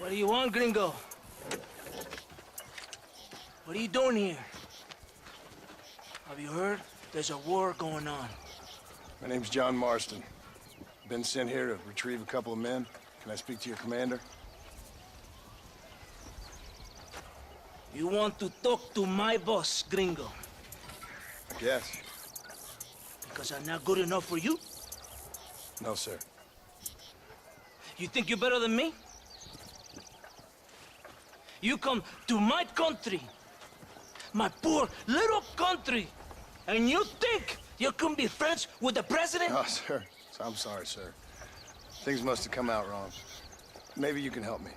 What do you want, gringo? What are you doing here? Have you heard? There's a war going on. My name's John Marston. Been sent here to retrieve a couple of men. Can I speak to your commander? You want to talk to my boss, gringo? I guess. Because I'm not good enough for you? No, sir. You think you're better than me? You come to my country, my poor little country, and you think you can be friends with the president? Oh, sir. I'm sorry, sir. Things must have come out wrong. Maybe you can help me.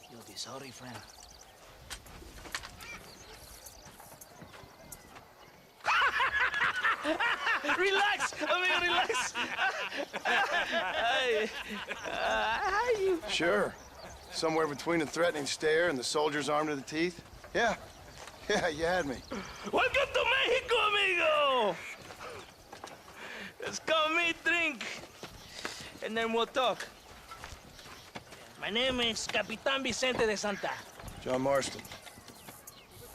You'll be sorry, friend. Relax, amigo, relax. You... Sure. Somewhere between a threatening stare and the soldier's armed to the teeth? Yeah. Yeah, you had me. Welcome to Mexico, amigo! Let's come meet, drink, and then we'll talk. My name is Capitan Vicente de Santa. John Marston.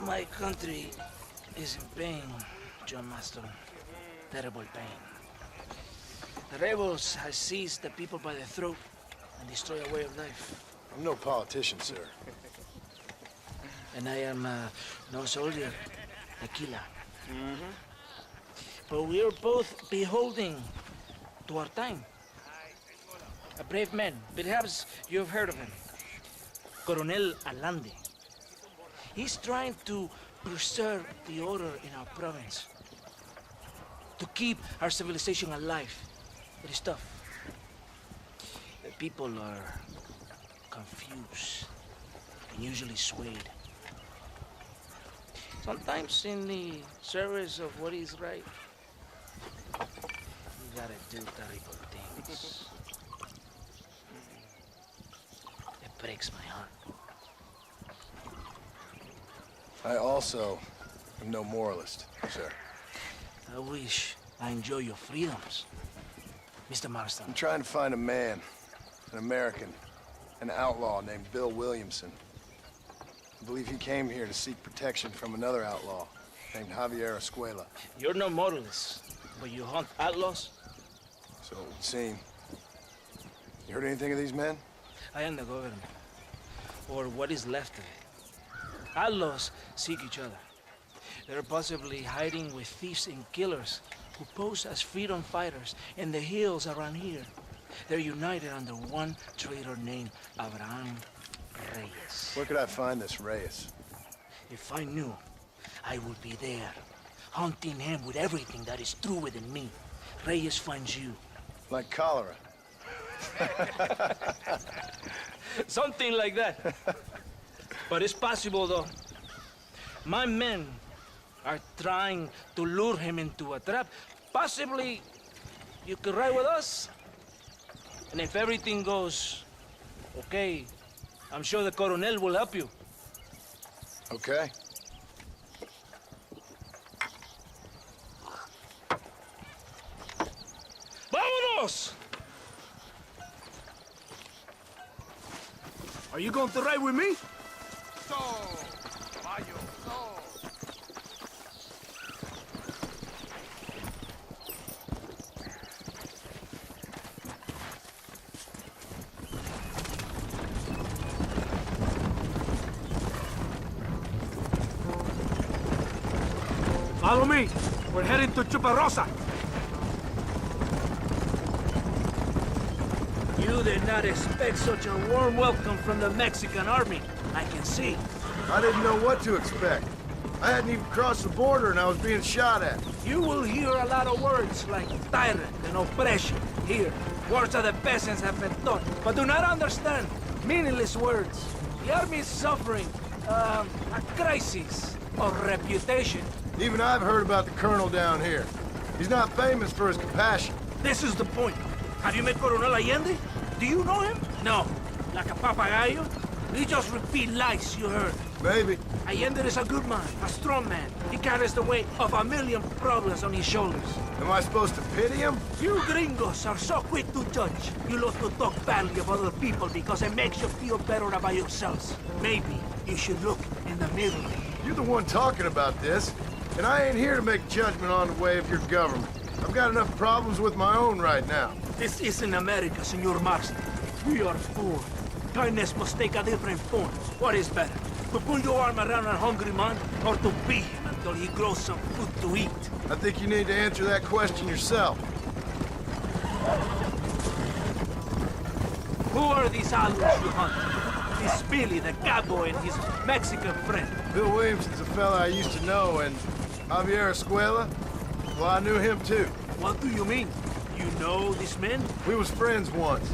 My country is in pain, John Marston. Terrible pain. The rebels have seized the people by the throat and destroy a way of life. I'm no politician, sir. And I am no soldier, a killer. But we are both beholding to our time. A brave man, perhaps you've heard of him. Coronel Allende. He's trying to preserve the order in our province. To keep our civilization alive. It is tough. The people are confused and usually swayed. Sometimes in the service of what is right, you gotta do terrible things. It breaks my heart. I also am no moralist, sir. I wish I enjoy your freedoms, Mr. Marston. I'm trying to find a man, an American, an outlaw named Bill Williamson. I believe he came here to seek protection from another outlaw named Javier Escuela. You're no moralist, but you hunt outlaws? So it would seem. You heard anything of these men? I am the government, or what is left of it. Outlaws seek each other. They're possibly hiding with thieves and killers who pose as freedom fighters in the hills around here. They're united under one traitor named Abraham Reyes. Where could I find this Reyes? If I knew, I would be there, hunting him with everything that is true within me. Reyes finds you. Like cholera. Something like that. But it's possible, though. My men are trying to lure him into a trap. Possibly, you could ride with us. And if everything goes okay, I'm sure the Coronel will help you. Okay. ¡Vámonos! Are you going to ride with me? So, caballo, so. Follow me. We're heading to Chuparosa. You did not expect such a warm welcome from the Mexican army. I can see. I didn't know what to expect. I hadn't even crossed the border and I was being shot at. You will hear a lot of words like tyrant and oppression here. Words that the peasants have been taught, but do not understand. Meaningless words. The army is suffering a crisis of reputation. Even I've heard about the colonel down here. He's not famous for his compassion. This is the point. Have you met Coronel Allende? Do you know him? No. Like a papagayo? You just repeat lies you heard. Maybe. Allende is a good man, a strong man. He carries the weight of a million problems on his shoulders. Am I supposed to pity him? You gringos are so quick to judge. You love to talk badly of other people because it makes you feel better about yourselves. Maybe you should look in the mirror. You're the one talking about this, and I ain't here to make judgment on the way of your government. I've got enough problems with my own right now. This isn't America, Senor Marston. We are poor. Kindness must take a different form. What is better? To put your arm around a hungry man, or to beat him until he grows some food to eat? I think you need to answer that question yourself. Who are these outlaws you hunt? This Billy, the cowboy, and his Mexican friend. Bill Williamson's a fella I used to know, and Javier Escuela, well, I knew him too. What do you mean? You know these men? We was friends once.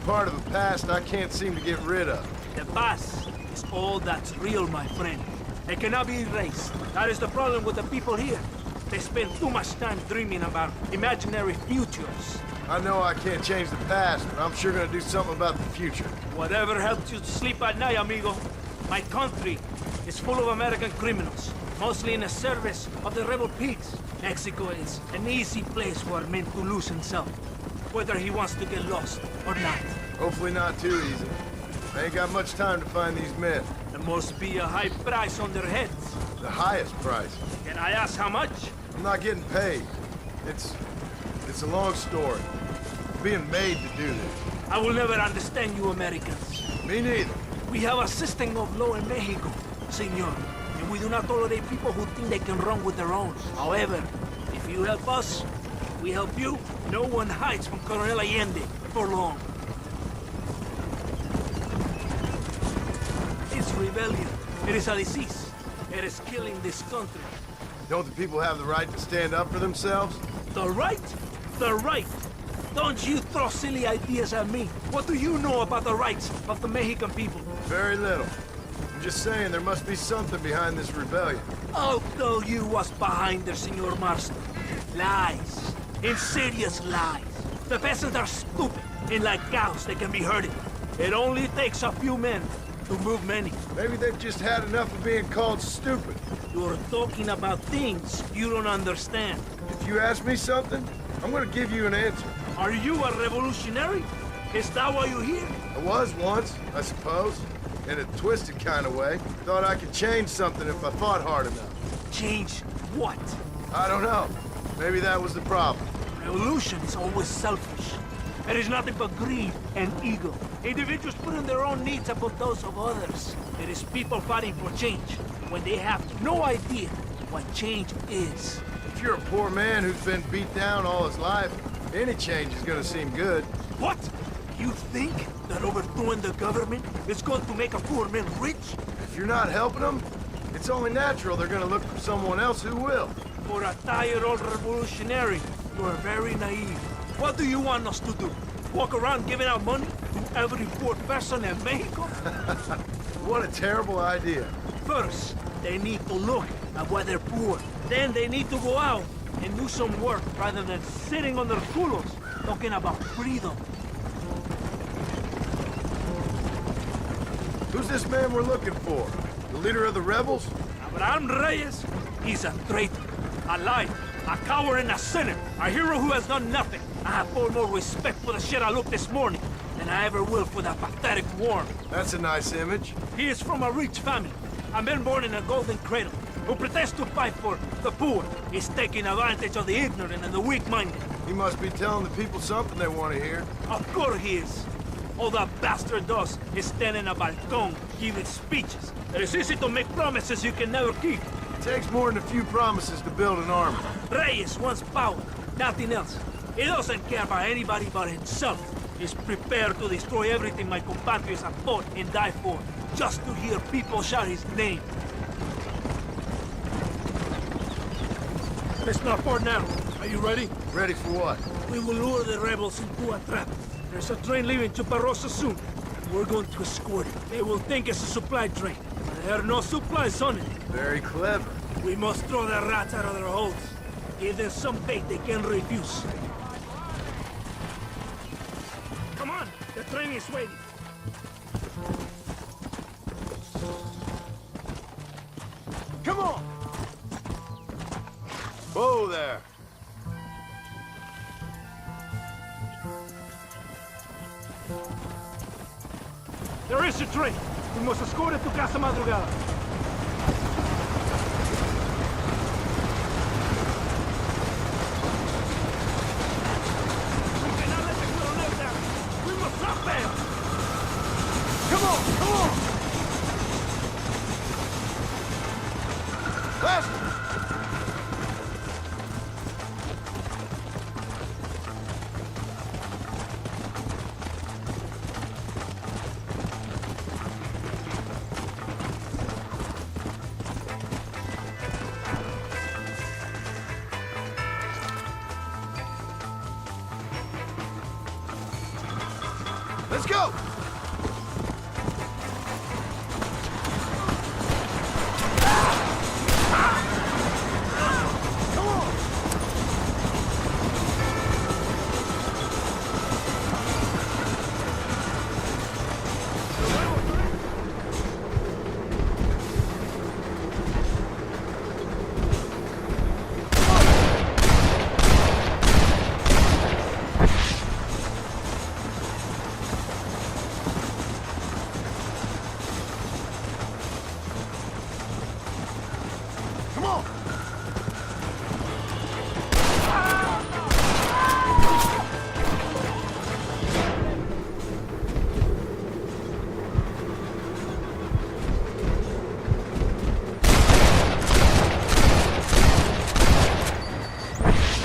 Part of the past I can't seem to get rid of. The past is all that's real, my friend. It cannot be erased. That is the problem with the people here. They spend too much time dreaming about imaginary futures. I know I can't change the past, but I'm sure gonna do something about the future. Whatever helps you to sleep at night, amigo. My country is full of American criminals, mostly in the service of the rebel pigs. Mexico is an easy place for a man to lose himself, whether he wants to get lost or not. Hopefully not too easy. I ain't got much time to find these men. There must be a high price on their heads. The highest price. Can I ask how much? I'm not getting paid. It's a long story. I'm being made to do this. I will never understand you Americans. Me neither. We have a system of law in Mexico, senor. And we do not tolerate people who think they can run with their own. However, if you help us, we help you. No one hides from Colonel Allende for long. It's rebellion. It is a disease. It is killing this country. Don't the people have the right to stand up for themselves? The right? The right. Don't you throw silly ideas at me. What do you know about the rights of the Mexican people? Very little. I'm just saying there must be something behind this rebellion. I'll tell you what's behind there, Senor Marston. Lies. Insidious lies. The peasants are stupid, and like cows, they can be herded. It only takes a few men to move many. Maybe they've just had enough of being called stupid. You're talking about things you don't understand. If you ask me something, I'm gonna give you an answer. Are you a revolutionary? Is that why you're here? I was once, I suppose. In a twisted kind of way. Thought I could change something if I fought hard enough. Change what? I don't know. Maybe that was the problem. Revolution is always selfish. It is nothing but greed and ego. Individuals putting their own needs above those of others. It is people fighting for change when they have no idea what change is. If you're a poor man who's been beat down all his life, any change is gonna seem good. What? You think that overthrowing the government is going to make a poor man rich? If you're not helping them, it's only natural they're gonna look for someone else who will. For a tired old revolutionary, you are very naive. What do you want us to do? Walk around giving out money to every poor person in Mexico? What a terrible idea. First, they need to look at why they're poor. Then they need to go out and do some work rather than sitting on their culos talking about freedom. Who's this man we're looking for? The leader of the rebels? Abraham Reyes, he's a traitor, a liar, a coward and a sinner, a hero who has done nothing. I have far more respect for the shit I looked this morning than I ever will for that pathetic worm. That's a nice image. He is from a rich family, a man born in a golden cradle, who pretends to fight for the poor. He's taking advantage of the ignorant and the weak-minded. He must be telling the people something they want to hear. Of course he is. All that bastard does is stand in a balcón giving speeches. It is easy to make promises you can never keep. It takes more than a few promises to build an army. Reyes wants power, nothing else. He doesn't care about anybody but himself. He's prepared to destroy everything my compatriots have fought and died for, just to hear people shout his name. It's not far now. Are you ready? Ready for what? We will lure the rebels into a trap. There's a train leaving Chuparosa soon. We're going to escort it. They will think it's a supply train, but there are no supplies on it. Very clever. We must throw the rats out of their holes. Give them some bait they can refuse. Come on, the train is waiting. there. There is a train. We must escort it to Casa Madrugada. We cannot let the Coronel down. We must not fail. Come on, come on. Faster! Let's go! Come on!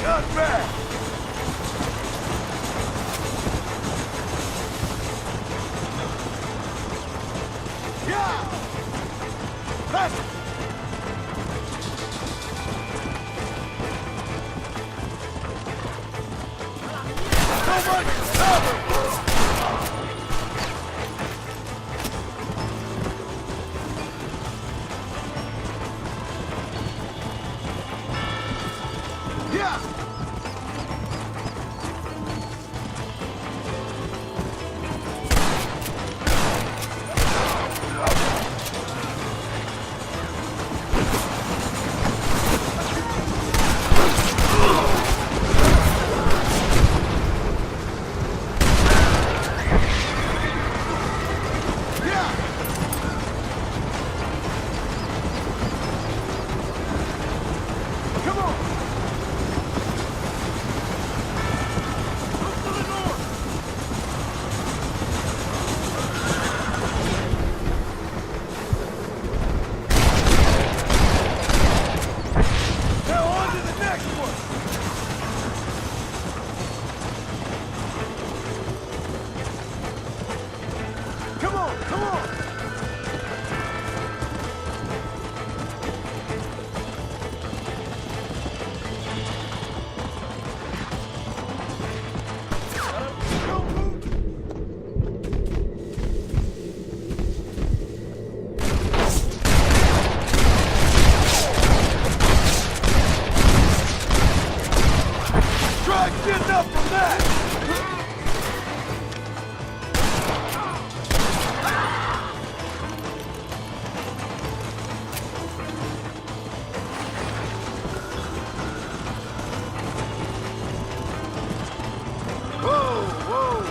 Not bad! Yeah! Faster! So much cover! Yeah! Come on! Look to the north! Now on to the next one! Come on, come on! Don't move! Try getting up from that! Whoa, whoa!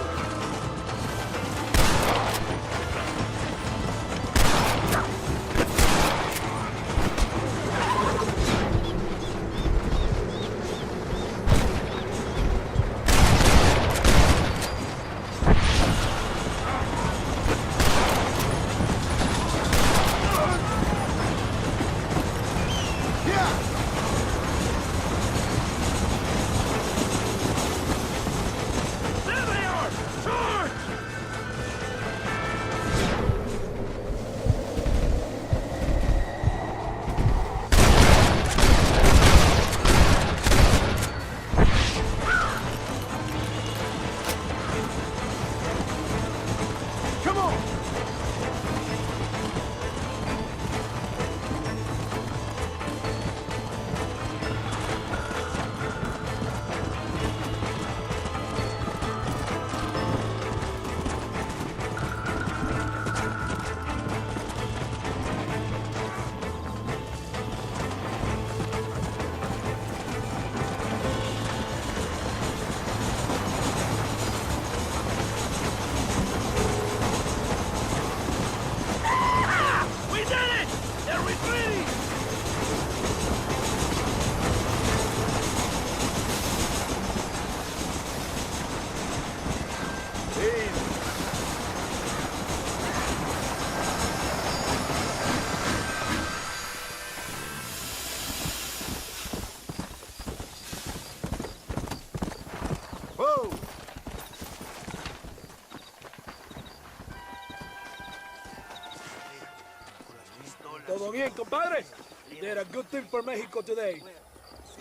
bien, compadre? You did a good thing for Mexico today.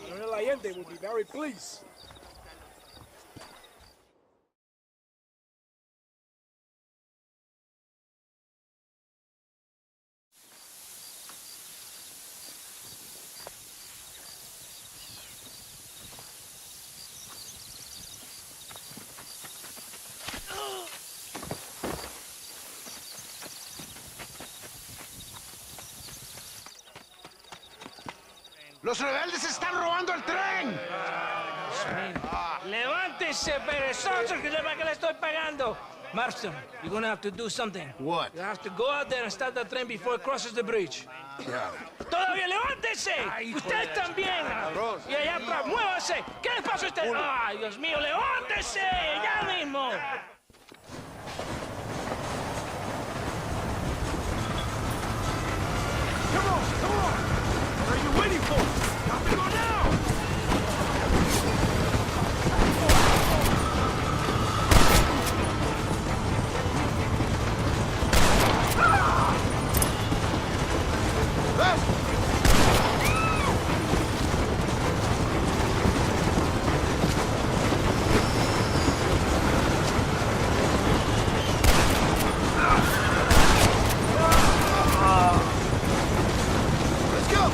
Coronel Allende will be very pleased. ¡Los rebeldes están robando el tren! Levántese, perezosos, que sepa que le estoy pagando. Marston, you're gonna have to do something. What? You have to go out there and stop the train before it crosses the bridge. Yeah. ¡Todavía levántese! ¡Usted también! Y allá atrás, muévase. ¿Qué les pasa a usted? ¡Ay, Dios mío, levántese! ¡Ya mismo! Come on, come on! What are you waiting for? Got to go now! Let's go!